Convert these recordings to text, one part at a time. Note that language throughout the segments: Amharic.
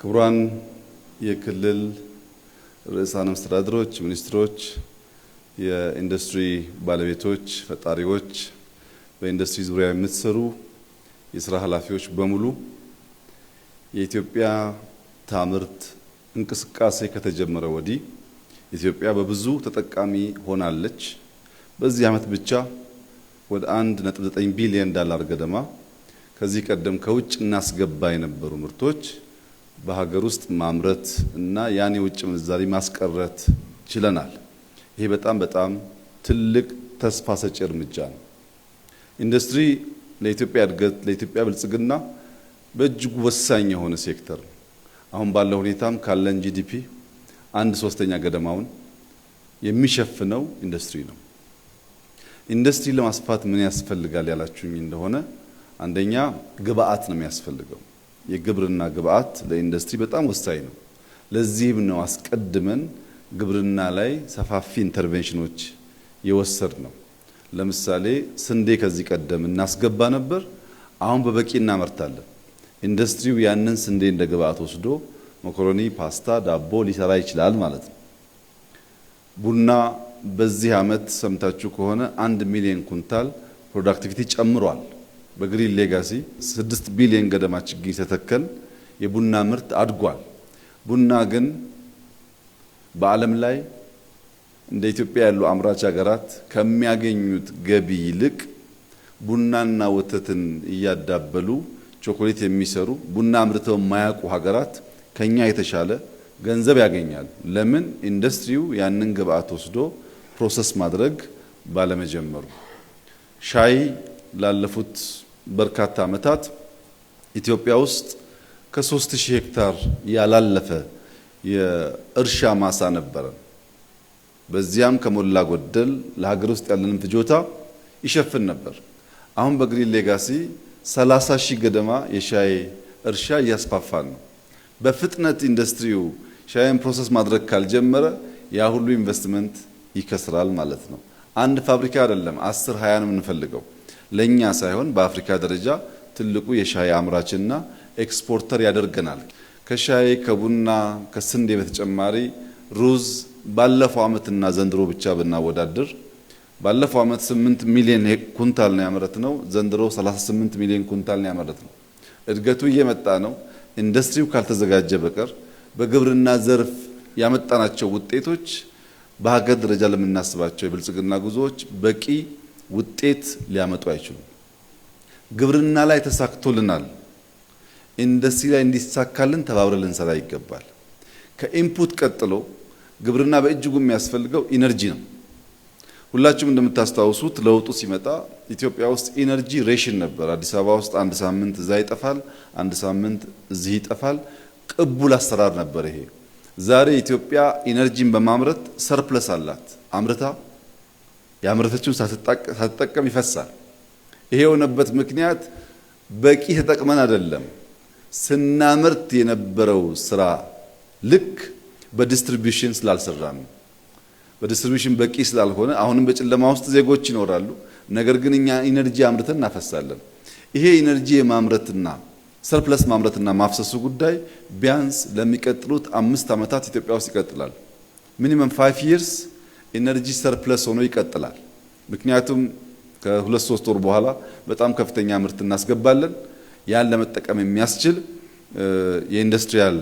ክቡራን የክልል ርዕሳነ መስተዳድሮች፣ ሚኒስትሮች፣ የኢንዱስትሪ ባለቤቶች፣ ፈጣሪዎች፣ በኢንዱስትሪ ዙሪያ የምትሰሩ የሥራ ኃላፊዎች በሙሉ የኢትዮጵያ ታምርት እንቅስቃሴ ከተጀመረ ወዲህ ኢትዮጵያ በብዙ ተጠቃሚ ሆናለች። በዚህ ዓመት ብቻ ወደ 1.9 ቢሊዮን ዶላር ገደማ ከዚህ ቀደም ከውጭ እናስገባ የነበሩ ምርቶች በሀገር ውስጥ ማምረት እና ያን የውጭ ምንዛሪ ማስቀረት ችለናል። ይሄ በጣም ትልቅ ተስፋ ሰጪ እርምጃ ነው። ኢንዱስትሪ ለኢትዮጵያ እድገት፣ ለኢትዮጵያ ብልጽግና በእጅጉ ወሳኝ የሆነ ሴክተር ነው። አሁን ባለው ሁኔታም ካለን ጂዲፒ 1/3 ገደማውን የሚሸፍነው ኢንዱስትሪ ነው። ኢንዱስትሪ ለማስፋት ምን ያስፈልጋል ያላችሁኝ እንደሆነ አንደኛ ግብአት ነው የሚያስፈልገው። የግብርና ግብአት ለኢንዱስትሪ በጣም ወሳኝ ነው። ለዚህም ነው አስቀድመን ግብርና ላይ ሰፋፊ ኢንተርቬንሽኖች የወሰድ ነው። ለምሳሌ ስንዴ ከዚህ ቀደም እናስገባ ነበር፣ አሁን በበቂ እናመርታለን። ኢንዱስትሪው ያንን ስንዴ እንደ ግብአት ወስዶ መኮሮኒ፣ ፓስታ፣ ዳቦ ሊሰራ ይችላል ማለት ነው። ቡና በዚህ ዓመት ሰምታችሁ ከሆነ 1 ሚሊዮን ኩንታል ፕሮዳክቲቪቲ ጨምሯል። በግሪን ሌጋሲ 6 ቢሊዮን ገደማ ችግኝ ተተከል፣ የቡና ምርት አድጓል። ቡና ግን በዓለም ላይ እንደ ኢትዮጵያ ያሉ አምራች ሀገራት ከሚያገኙት ገቢ ይልቅ ቡናና ወተትን እያዳበሉ ቾኮሌት የሚሰሩ ቡና አምርተው የማያውቁ ሀገራት ከኛ የተሻለ ገንዘብ ያገኛሉ። ለምን? ኢንዱስትሪው ያንን ግብአት ወስዶ ፕሮሰስ ማድረግ ባለመጀመሩ። ሻይ ላለፉት በርካታ ዓመታት ኢትዮጵያ ውስጥ ከ3000 ሄክታር ያላለፈ የእርሻ ማሳ ነበረ። በዚያም ከሞላ ጎደል ለሀገር ውስጥ ያለንን ፍጆታ ይሸፍን ነበር። አሁን በግሪን ሌጋሲ 30,000 ገደማ የሻይ እርሻ እያስፋፋን ነው። በፍጥነት ኢንዱስትሪው ሻይን ፕሮሰስ ማድረግ ካልጀመረ ያ ሁሉ ኢንቨስትመንት ይከስራል ማለት ነው። አንድ ፋብሪካ አይደለም 10 20 ነው የምንፈልገው። ለኛ ሳይሆን በአፍሪካ ደረጃ ትልቁ የሻይ አምራችና ኤክስፖርተር ያደርገናል። ከሻይ ከቡና ከስንዴ በተጨማሪ ሩዝ ባለፈው ዓመትና ዘንድሮ ብቻ ብናወዳድር ባለፈው ዓመት 8 ሚሊዮን ኩንታል ነው ያመረትነው። ዘንድሮ 38 ሚሊዮን ኩንታል ነው ያመረትነው። እድገቱ እየመጣ ነው። ኢንዱስትሪው ካልተዘጋጀ በቀር በግብርና ዘርፍ ያመጣናቸው ውጤቶች በሀገር ደረጃ ለምናስባቸው የብልጽግና ጉዞዎች በቂ ውጤት ሊያመጡ አይችሉም። ግብርና ላይ ተሳክቶልናል። ኢንዱስትሪ ላይ እንዲሳካልን ተባብረን ልንሰራ ይገባል። ከኢንፑት ቀጥሎ ግብርና በእጅጉ የሚያስፈልገው ኢነርጂ ነው። ሁላችሁም እንደምታስታውሱት ለውጡ ሲመጣ ኢትዮጵያ ውስጥ ኢነርጂ ሬሽን ነበር። አዲስ አበባ ውስጥ 1 ሳምንት እዛ ይጠፋል፣ 1 ሳምንት እዚህ ይጠፋል። ቅቡል አሰራር ነበር ይሄ። ዛሬ ኢትዮጵያ ኢነርጂን በማምረት ሰርፕለስ አላት። አምርታ ያመረተችውን ሳትጠቀም ይፈሳል። ይሄ የሆነበት ምክንያት በቂ ተጠቅመን አይደለም። ስናመርት የነበረው ስራ ልክ በዲስትሪቢዩሽን ስላልሰራን ነው። በዲስትሪቢዩሽን በቂ ስላልሆነ አሁንም በጨለማ ውስጥ ዜጎች ይኖራሉ። ነገር ግን እኛ ኢነርጂ አምርተን እናፈሳለን። ይሄ ኢነርጂ የማምረትና ሰርፕለስ ማምረትና ማፍሰሱ ጉዳይ ቢያንስ ለሚቀጥሉት 5 ዓመታት ኢትዮጵያ ውስጥ ይቀጥላል። ሚኒመም 5 years ኢነርጂ ሰርፕለስ ሆኖ ይቀጥላል። ምክንያቱም ከ2-3 ወር በኋላ በጣም ከፍተኛ ምርት እናስገባለን። ያን ለመጠቀም የሚያስችል የኢንዱስትሪያል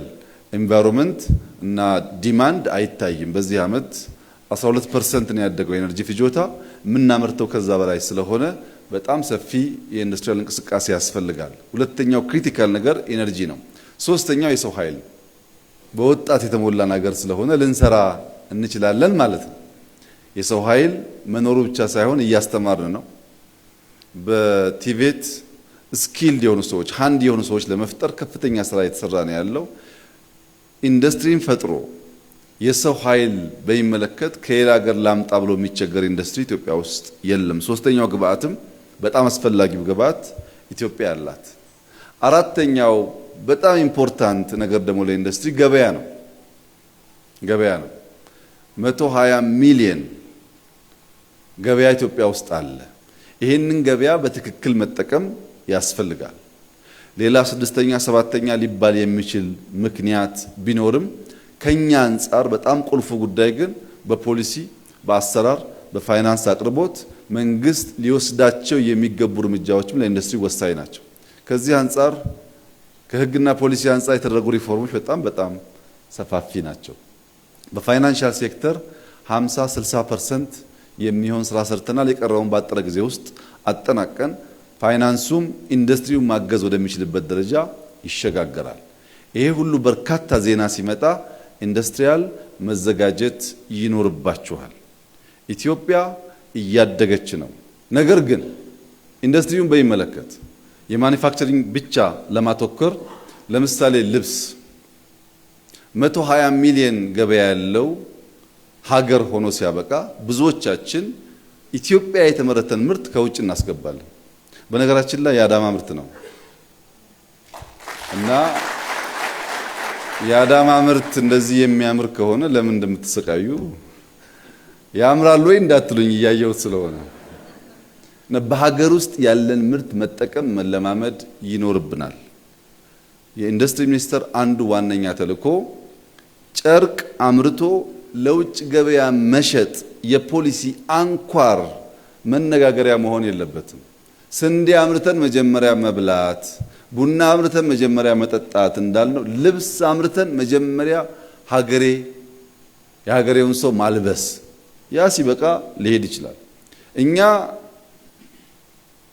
ኤንቫይሮንመንት እና ዲማንድ አይታይም። በዚህ ዓመት 12% ነው ያደገው ኤነርጂ ፍጆታ። የምናመርተው ከዛ በላይ ስለሆነ በጣም ሰፊ የኢንዱስትሪያል እንቅስቃሴ ያስፈልጋል። ሁለተኛው ክሪቲካል ነገር ኢነርጂ ነው። ሶስተኛው የሰው ኃይል በወጣት የተሞላ ነገር ስለሆነ ልንሰራ እንችላለን ማለት ነው። የሰው ኃይል መኖሩ ብቻ ሳይሆን እያስተማርን ነው። በቲቬት ስኪልድ የሆኑ ሰዎች ሃንድ የሆኑ ሰዎች ለመፍጠር ከፍተኛ ስራ የተሰራ ነው ያለው። ኢንዱስትሪን ፈጥሮ የሰው ኃይል በሚመለከት ከሌላ ሀገር ላምጣ ብሎ የሚቸገር ኢንዱስትሪ ኢትዮጵያ ውስጥ የለም። ሶስተኛው ግብአትም በጣም አስፈላጊው ግብአት ኢትዮጵያ አላት። አራተኛው በጣም ኢምፖርታንት ነገር ደግሞ ለኢንዱስትሪ ገበያ ነው። 120 ሚሊዮን ገበያ ኢትዮጵያ ውስጥ አለ። ይሄንን ገበያ በትክክል መጠቀም ያስፈልጋል። ሌላ ስድስተኛ ሰባተኛ ሊባል የሚችል ምክንያት ቢኖርም ከኛ አንፃር በጣም ቁልፉ ጉዳይ ግን በፖሊሲ፣ በአሰራር፣ በፋይናንስ አቅርቦት መንግስት ሊወስዳቸው የሚገቡ እርምጃዎችም ለኢንዱስትሪ ወሳኝ ናቸው። ከዚህ አንፃር ከህግና ፖሊሲ አንፃር የተደረጉ ሪፎርሞች በጣም ሰፋፊ ናቸው። በፋይናንሻል ሴክተር 50-60% የሚሆን ስራ ሰርተናል። የቀረውን ባጠረ ጊዜ ውስጥ አጠናቀን ፋይናንሱም ኢንዱስትሪው ማገዝ ወደሚችልበት ደረጃ ይሸጋገራል። ይሄ ሁሉ በርካታ ዜና ሲመጣ ኢንዱስትሪያል መዘጋጀት ይኖርባችኋል። ኢትዮጵያ እያደገች ነው። ነገር ግን ኢንዱስትሪውን በሚመለከት የማኒፋክቸሪንግ ብቻ ለማተኮር ለምሳሌ ልብስ 120 ሚሊዮን ገበያ ያለው ሀገር ሆኖ ሲያበቃ ብዙዎቻችን ኢትዮጵያ የተመረተን ምርት ከውጭ እናስገባለን። በነገራችን ላይ የአዳማ ምርት ነው እና የአዳማ ምርት እንደዚህ የሚያምር ከሆነ ለምን እንደምትሰቃዩ ያምራል ወይ እንዳትሉኝ እያየሁት ስለሆነ በሀገር ውስጥ ያለን ምርት መጠቀም መለማመድ ይኖርብናል። የኢንዱስትሪ ሚኒስቴር አንዱ ዋነኛ ተልዕኮ ጨርቅ አምርቶ ለውጭ ገበያ መሸጥ የፖሊሲ አንኳር መነጋገሪያ መሆን የለበትም። ስንዴ አምርተን መጀመሪያ መብላት፣ ቡና አምርተን መጀመሪያ መጠጣት እንዳልነው ልብስ አምርተን መጀመሪያ የሀገሬውን ሰው ማልበስ፣ ያ ሲበቃ ሊሄድ ይችላል። እኛ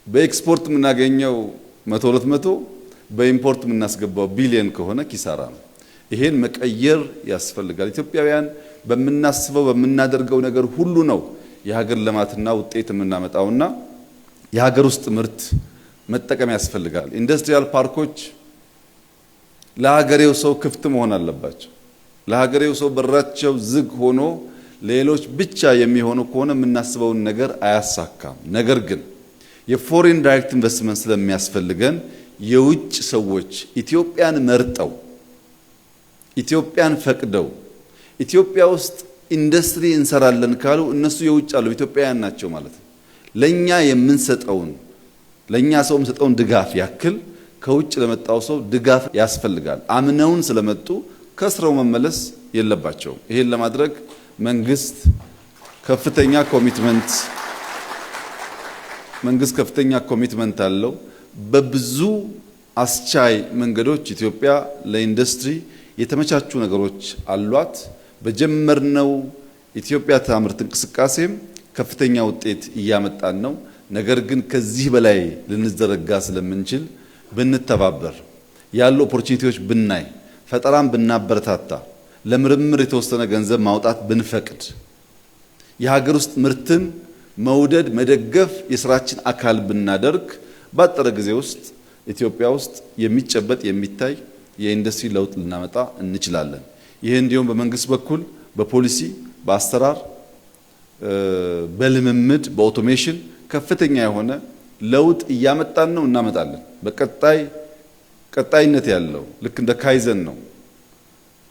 በኤክስፖርት የምናገኘው 100-200 በኢምፖርት የምናስገባው ቢሊየን ከሆነ ኪሳራ ነው። ይሄን መቀየር ያስፈልጋል። ኢትዮጵያውያን በምናስበው በምናደርገው ነገር ሁሉ ነው የሀገር ልማትና ውጤት የምናመጣውና የሀገር ውስጥ ምርት መጠቀም ያስፈልጋል። ኢንዱስትሪያል ፓርኮች ለሀገሬው ሰው ክፍት መሆን አለባቸው። ለሀገሬው ሰው በራቸው ዝግ ሆኖ ሌሎች ብቻ የሚሆኑ ከሆነ የምናስበውን ነገር አያሳካም። ነገር ግን የፎሬን ዳይሬክት ኢንቨስትመንት ስለሚያስፈልገን የውጭ ሰዎች ኢትዮጵያን መርጠው ኢትዮጵያን ፈቅደው ኢትዮጵያ ውስጥ ኢንዱስትሪ እንሰራለን ካሉ እነሱ የውጭ አሉ ኢትዮጵያውያን ናቸው ማለት ነው። ለኛ የምንሰጠውን ለኛ ሰው የምንሰጠውን ድጋፍ ያክል ከውጭ ለመጣው ሰው ድጋፍ ያስፈልጋል። አምነውን ስለመጡ ከስረው መመለስ የለባቸውም። ይሄን ለማድረግ መንግስት ከፍተኛ ኮሚትመንት አለው። በብዙ አስቻይ መንገዶች ኢትዮጵያ ለኢንዱስትሪ የተመቻቹ ነገሮች አሏት። በጀመርነው ኢትዮጵያ ታምርት እንቅስቃሴም ከፍተኛ ውጤት እያመጣን ነው። ነገር ግን ከዚህ በላይ ልንዘረጋ ስለምንችል ብንተባበር፣ ያሉ ኦፖርቹኒቲዎች ብናይ፣ ፈጠራን ብናበረታታ፣ ለምርምር የተወሰነ ገንዘብ ማውጣት ብንፈቅድ፣ የሀገር ውስጥ ምርትን መውደድ መደገፍ የስራችን አካል ብናደርግ ባጠረ ጊዜ ውስጥ ኢትዮጵያ ውስጥ የሚጨበጥ የሚታይ የኢንዱስትሪ ለውጥ ልናመጣ እንችላለን። ይሄ እንዲሁም በመንግስት በኩል በፖሊሲ፣ በአሰራር፣ በልምምድ፣ በኦቶሜሽን ከፍተኛ የሆነ ለውጥ እያመጣን ነው፣ እናመጣለን። ቀጣይነት ያለው ልክ እንደ ካይዘን ነው።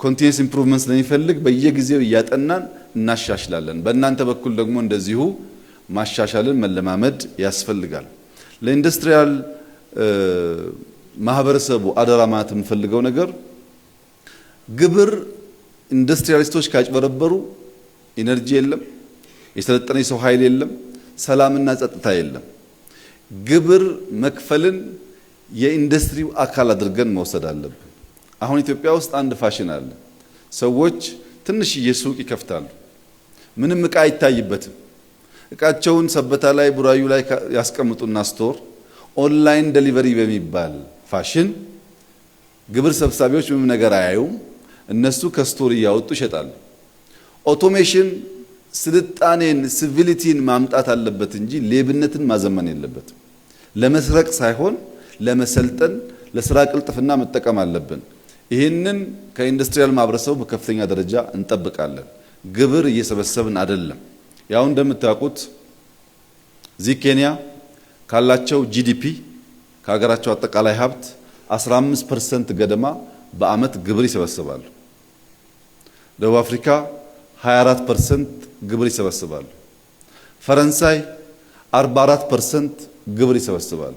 ኮንቲኒየስ ኢምፕሩቭመንት ስለሚፈልግ በየጊዜው እያጠናን እናሻሽላለን። በእናንተ በኩል ደግሞ እንደዚሁ ማሻሻልን መለማመድ ያስፈልጋል። ለኢንዱስትሪያል ማህበረሰቡ አደራ ማለት የምፈልገው ነገር ግብር ኢንዱስትሪያሊስቶች ካጭበረበሩ ኢነርጂ የለም፣ የሰለጠነ የሰው ኃይል የለም፣ ሰላምና ጸጥታ የለም። ግብር መክፈልን የኢንዱስትሪው አካል አድርገን መውሰድ አለብን። አሁን ኢትዮጵያ ውስጥ አንድ ፋሽን አለ። ሰዎች ትንሽዬ ሱቅ ይከፍታሉ፣ ምንም ዕቃ አይታይበትም። እቃቸውን ሰበታ ላይ ቡራዩ ላይ ያስቀምጡና ስቶር ኦንላይን ዴሊቨሪ በሚባል ፋሽን ግብር ሰብሳቢዎች ምንም ነገር አያዩም። እነሱ ከስቶር እያወጡ ይሸጣሉ። ኦቶሜሽን ስልጣኔን ሲቪሊቲን ማምጣት አለበት እንጂ ሌብነትን ማዘመን የለበትም። ለመስረቅ ሳይሆን ለመሰልጠን ለስራ ቅልጥፍና መጠቀም አለብን። ይህንን ከኢንዱስትሪያል ማህበረሰቡ በከፍተኛ ደረጃ እንጠብቃለን። ግብር እየሰበሰብን አይደለም። ያው እንደምታውቁት እዚህ ኬንያ ካላቸው ጂዲፒ ከሀገራቸው አጠቃላይ ሀብት 15% ገደማ በአመት ግብር ይሰበስባሉ። ደቡብ አፍሪካ 24% ግብር ይሰበስባሉ። ፈረንሳይ 44% ግብር ይሰበስባሉ።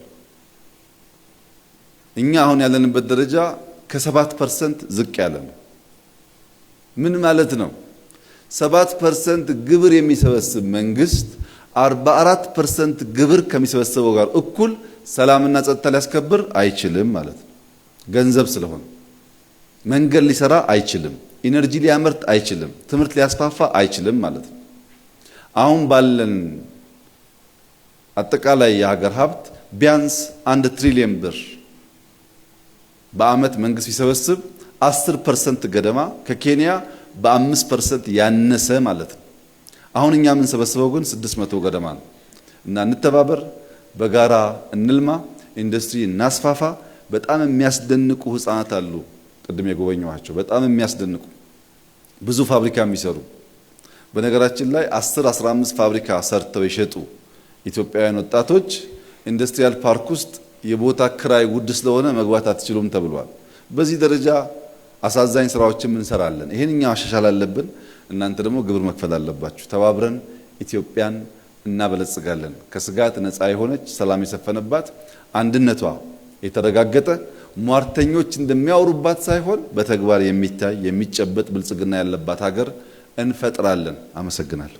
እኛ አሁን ያለንበት ደረጃ ከ7% ዝቅ ያለ ነው። ምን ማለት ነው? 7% ግብር የሚሰበስብ መንግስት 44% ግብር ከሚሰበስበው ጋር እኩል ሰላምና ጸጥታ ሊያስከብር አይችልም ማለት ነው። ገንዘብ ስለሆነ መንገድ ሊሰራ አይችልም፣ ኢነርጂ ሊያመርት አይችልም፣ ትምህርት ሊያስፋፋ አይችልም ማለት ነው። አሁን ባለን አጠቃላይ የሀገር ሀብት ቢያንስ 1 ትሪሊየን ብር በአመት መንግስት ቢሰበስብ 10% ገደማ ከኬንያ በ5% ያነሰ ማለት ነው። አሁን እኛ የምንሰበስበው ግን 600 ገደማ ነው። እና እንተባበር፣ በጋራ እንልማ፣ ኢንዱስትሪ እናስፋፋ። በጣም የሚያስደንቁ ህፃናት አሉ፣ ቅድም የጎበኘኋቸው በጣም የሚያስደንቁ ብዙ ፋብሪካ የሚሰሩ። በነገራችን ላይ 10-15 ፋብሪካ ሰርተው የሸጡ ኢትዮጵያውያን ወጣቶች ኢንዱስትሪያል ፓርክ ውስጥ የቦታ ክራይ ውድ ስለሆነ መግባት አትችሉም ተብሏል። በዚህ ደረጃ አሳዛኝ ስራዎችን እንሰራለን። ይሄንኛ ማሻሻል አለብን። እናንተ ደግሞ ግብር መክፈል አለባችሁ። ተባብረን ኢትዮጵያን እናበለጽጋለን። ከስጋት ነፃ የሆነች ሰላም የሰፈነባት አንድነቷ የተረጋገጠ ሟርተኞች እንደሚያወሩባት ሳይሆን በተግባር የሚታይ የሚጨበጥ ብልጽግና ያለባት ሀገር እንፈጥራለን። አመሰግናለሁ።